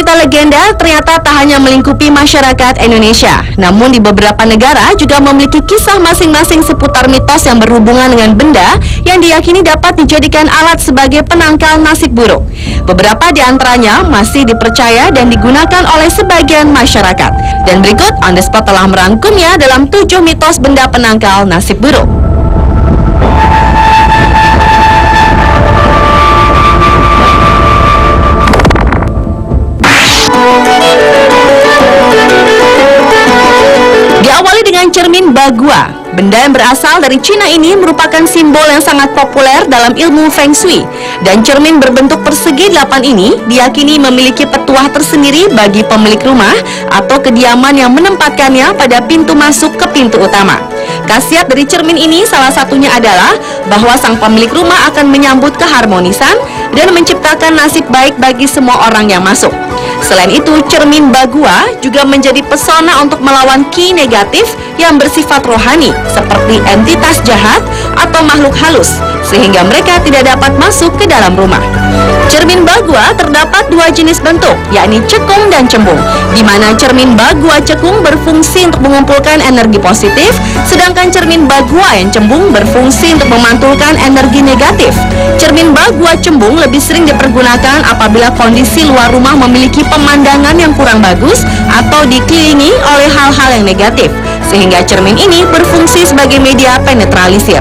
cerita legenda ternyata tak hanya melingkupi masyarakat Indonesia, namun di beberapa negara juga memiliki kisah masing-masing seputar mitos yang berhubungan dengan benda yang diyakini dapat dijadikan alat sebagai penangkal nasib buruk. Beberapa di antaranya masih dipercaya dan digunakan oleh sebagian masyarakat. Dan berikut On The Spot telah merangkumnya dalam 7 mitos benda penangkal nasib buruk. Diawali dengan cermin bagua. Benda yang berasal dari Cina ini merupakan simbol yang sangat populer dalam ilmu Feng Shui. Dan cermin berbentuk persegi 8 ini diyakini memiliki petuah tersendiri bagi pemilik rumah atau kediaman yang menempatkannya pada pintu masuk ke pintu utama. Khasiat dari cermin ini salah satunya adalah bahwa sang pemilik rumah akan menyambut keharmonisan dan menciptakan nasib baik bagi semua orang yang masuk. Selain itu, cermin bagua juga menjadi pesona untuk melawan ki negatif yang bersifat rohani, seperti entitas jahat atau makhluk halus, sehingga mereka tidak dapat masuk ke dalam rumah. Cermin bagua terdapat 2 jenis bentuk, yakni cekung dan cembung, di mana cermin bagua cekung berfungsi untuk mengumpulkan energi positif, sedangkan cermin bagua yang cembung berfungsi untuk memantulkan energi negatif. Cermin bagua cembung lebih sering dipergunakan apabila kondisi luar rumah memiliki pemandangan yang kurang bagus atau dikelilingi oleh hal-hal yang negatif, sehingga cermin ini berfungsi sebagai media penetralisir.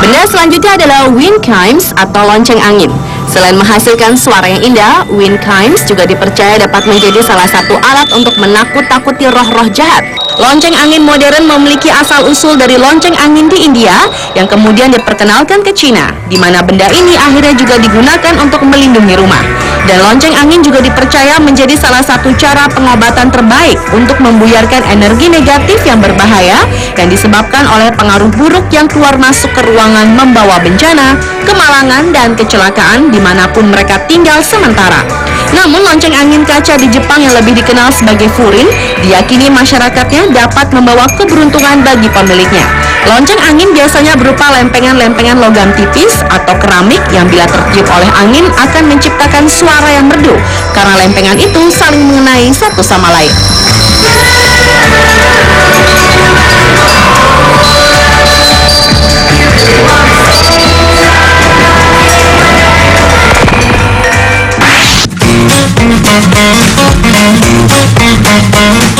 Benda selanjutnya adalah wind chimes atau lonceng angin. Selain menghasilkan suara yang indah, wind chimes juga dipercaya dapat menjadi salah satu alat untuk menakut-takuti roh-roh jahat. Lonceng angin modern memiliki asal-usul dari lonceng angin di India yang kemudian diperkenalkan ke Cina, di mana benda ini akhirnya juga digunakan untuk melindungi rumah. Dan lonceng angin juga dipercaya menjadi salah satu cara pengobatan terbaik untuk membuyarkan energi negatif yang berbahaya yang disebabkan oleh pengaruh buruk yang keluar masuk ke ruangan, membawa bencana, kemalangan, dan kecelakaan dimanapun mereka tinggal sementara. Namun lonceng angin kaca di Jepang yang lebih dikenal sebagai furin diyakini masyarakatnya dapat membawa keberuntungan bagi pemiliknya. Lonceng angin biasanya berupa lempengan-lempengan logam tipis atau keramik yang bila tertiup oleh angin akan menciptakan suara yang merdu karena lempengan itu saling mengenai satu sama lain.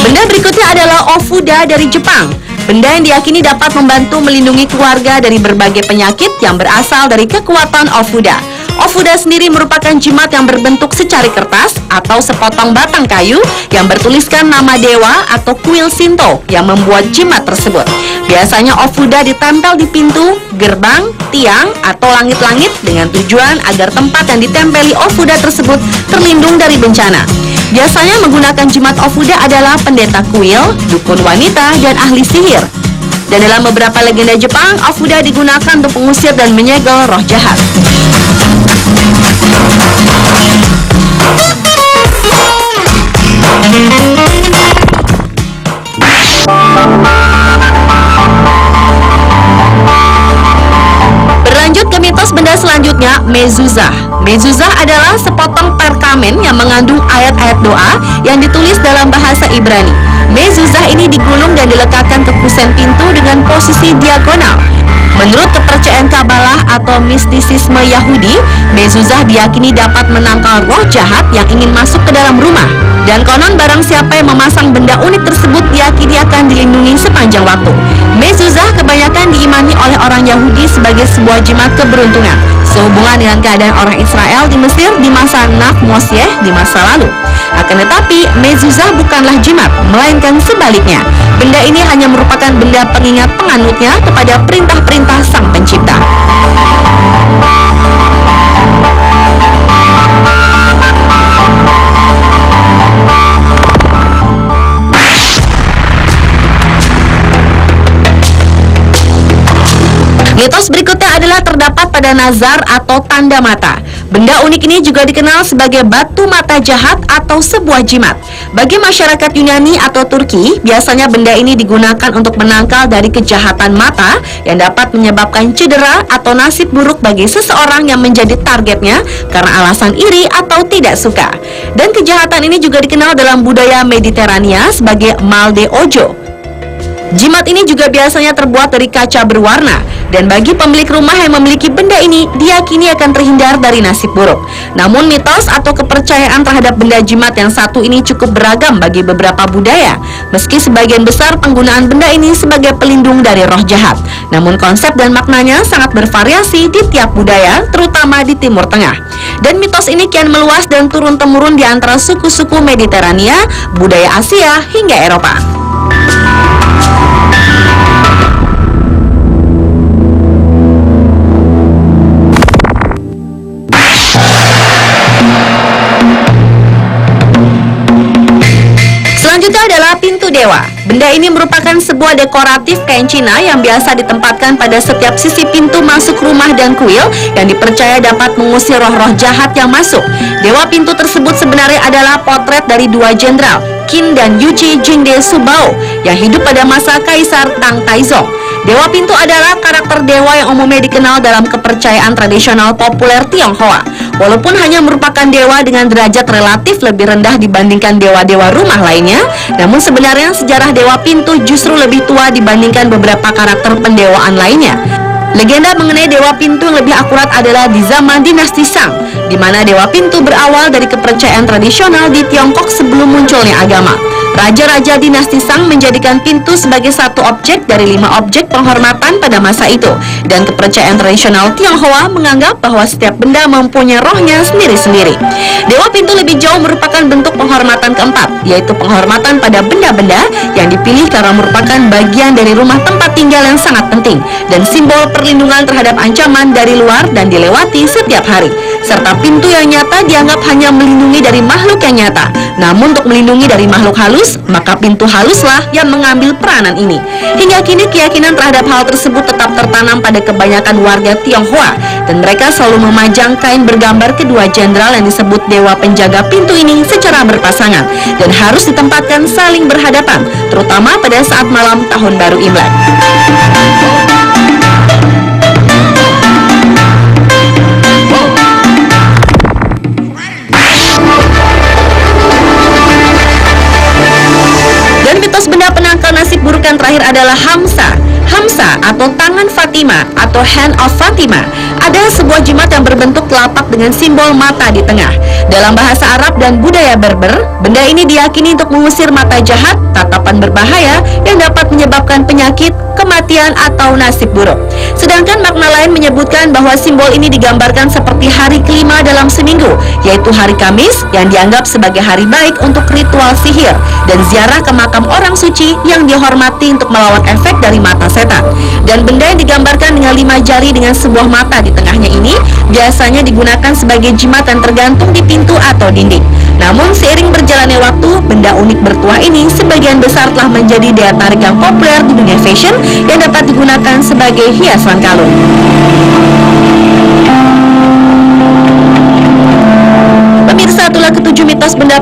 Benda berikutnya adalah Ofuda dari Jepang. Benda yang diyakini dapat membantu melindungi keluarga dari berbagai penyakit yang berasal dari kekuatan Ofuda. Ofuda sendiri merupakan jimat yang berbentuk secari kertas atau sepotong batang kayu yang bertuliskan nama dewa atau kuil Shinto yang membuat jimat tersebut. Biasanya Ofuda ditempel di pintu, gerbang, tiang, atau langit-langit dengan tujuan agar tempat yang ditempeli Ofuda tersebut terlindung dari bencana. Biasanya menggunakan jimat Ofuda adalah pendeta kuil, dukun wanita, dan ahli sihir. Dan dalam beberapa legenda Jepang, Ofuda digunakan untuk mengusir dan menyegel roh jahat. Berlanjut ke mitos benda selanjutnya, mezuzah. Mezuzah adalah sepotong perkamen yang mengandung ayat-ayat doa yang ditulis dalam bahasa Ibrani. Mezuzah ini digulung dan diletakkan ke kusen pintu dengan posisi diagonal. Menurut kepercayaan Kabalah atau mistisisme Yahudi, mezuzah diyakini dapat menangkal roh jahat yang ingin masuk ke dalam rumah. Dan konon barang siapa yang memasang benda unik tersebut diyakini akan dilindungi sepanjang waktu. Mezuzah kebanyakan diimani oleh orang Yahudi sebagai sebuah jimat keberuntungan, sehubungan dengan keadaan orang Israel di Mesir di masa Naf Mosyeh di masa lalu. Akan tetapi, mezuzah bukanlah jimat, melainkan sebaliknya. Benda ini hanya merupakan benda pengingat penganutnya kepada perintah-perintah Sang Pencipta. Mitos berikutnya adalah terdapat pada nazar atau tanda mata. Benda unik ini juga dikenal sebagai batu mata jahat atau sebuah jimat. Bagi masyarakat Yunani atau Turki, biasanya benda ini digunakan untuk menangkal dari kejahatan mata yang dapat menyebabkan cedera atau nasib buruk bagi seseorang yang menjadi targetnya karena alasan iri atau tidak suka. Dan kejahatan ini juga dikenal dalam budaya Mediterania sebagai mal de ojo. Jimat ini juga biasanya terbuat dari kaca berwarna, dan bagi pemilik rumah yang memiliki benda ini diyakini akan terhindar dari nasib buruk. Namun mitos atau kepercayaan terhadap benda jimat yang satu ini cukup beragam bagi beberapa budaya. Meski sebagian besar penggunaan benda ini sebagai pelindung dari roh jahat, namun konsep dan maknanya sangat bervariasi di tiap budaya, terutama di Timur Tengah. Dan mitos ini kian meluas dan turun-temurun di antara suku-suku Mediterania, budaya Asia hingga Eropa. Selanjutnya adalah pintu dewa. Benda ini merupakan sebuah dekoratif kain Cina yang biasa ditempatkan pada setiap sisi pintu masuk rumah dan kuil yang dipercaya dapat mengusir roh-roh jahat yang masuk. Dewa pintu tersebut sebenarnya adalah potret dari dua jenderal, Qin dan Yuji Jingde Subao, yang hidup pada masa Kaisar Tang Taizong. Dewa pintu adalah karakter dewa yang umumnya dikenal dalam kepercayaan tradisional populer Tionghoa. Walaupun hanya merupakan dewa dengan derajat relatif lebih rendah dibandingkan dewa-dewa rumah lainnya, namun sebenarnya sejarah dewa pintu justru lebih tua dibandingkan beberapa karakter pendewaan lainnya. Legenda mengenai dewa pintu yang lebih akurat adalah di zaman dinasti Shang, di mana dewa pintu berawal dari kepercayaan tradisional di Tiongkok sebelum munculnya agama. Raja-raja dinasti Shang menjadikan pintu sebagai satu objek dari 5 objek penghormatan pada masa itu, dan kepercayaan tradisional Tionghoa menganggap bahwa setiap benda mempunyai rohnya sendiri-sendiri. Dewa pintu lebih jauh merupakan bentuk penghormatan keempat, yaitu penghormatan pada benda-benda yang dipilih karena merupakan bagian dari rumah tempat tinggal yang sangat penting, dan simbol perlindungan terhadap ancaman dari luar dan dilewati setiap hari. Serta pintu yang nyata dianggap hanya melindungi dari makhluk yang nyata. Namun untuk melindungi dari makhluk halus, maka pintu haluslah yang mengambil peranan ini. Hingga kini keyakinan terhadap hal tersebut tetap tertanam pada kebanyakan warga Tionghoa, dan mereka selalu memajang kain bergambar kedua jenderal yang disebut dewa penjaga pintu ini secara berpasangan dan harus ditempatkan saling berhadapan, terutama pada saat malam Tahun Baru Imlek. Mitos benda penangkal nasib buruk yang terakhir adalah Hamsa. Hamsa atau tangan Fatima atau Hand of Fatima adalah sebuah jimat yang berbentuk telapak dengan simbol mata di tengah. Dalam bahasa Arab dan budaya Berber, benda ini diyakini untuk mengusir mata jahat, tatapan berbahaya yang dapat menyebabkan penyakit, kematian, atau nasib buruk. Sedangkan makna lain menyebutkan bahwa simbol ini digambarkan seperti hari kelima dalam seminggu, yaitu hari Kamis, yang dianggap sebagai hari baik untuk ritual sihir dan ziarah ke makam orang suci yang dihormati untuk melawan efek dari mata setan. Dan benda yang digambarkan dengan 5 jari dengan sebuah mata di tengahnya ini biasanya digunakan sebagai jimat yang tergantung di pintu atau dinding. Namun seiring berjalannya waktu, benda unik bertuah ini sebagian besar telah menjadi daya tarik yang populer di dunia fashion yang dapat digunakan sebagai hiasan kalung. Pemirsa, itulah ke-7 mitos benda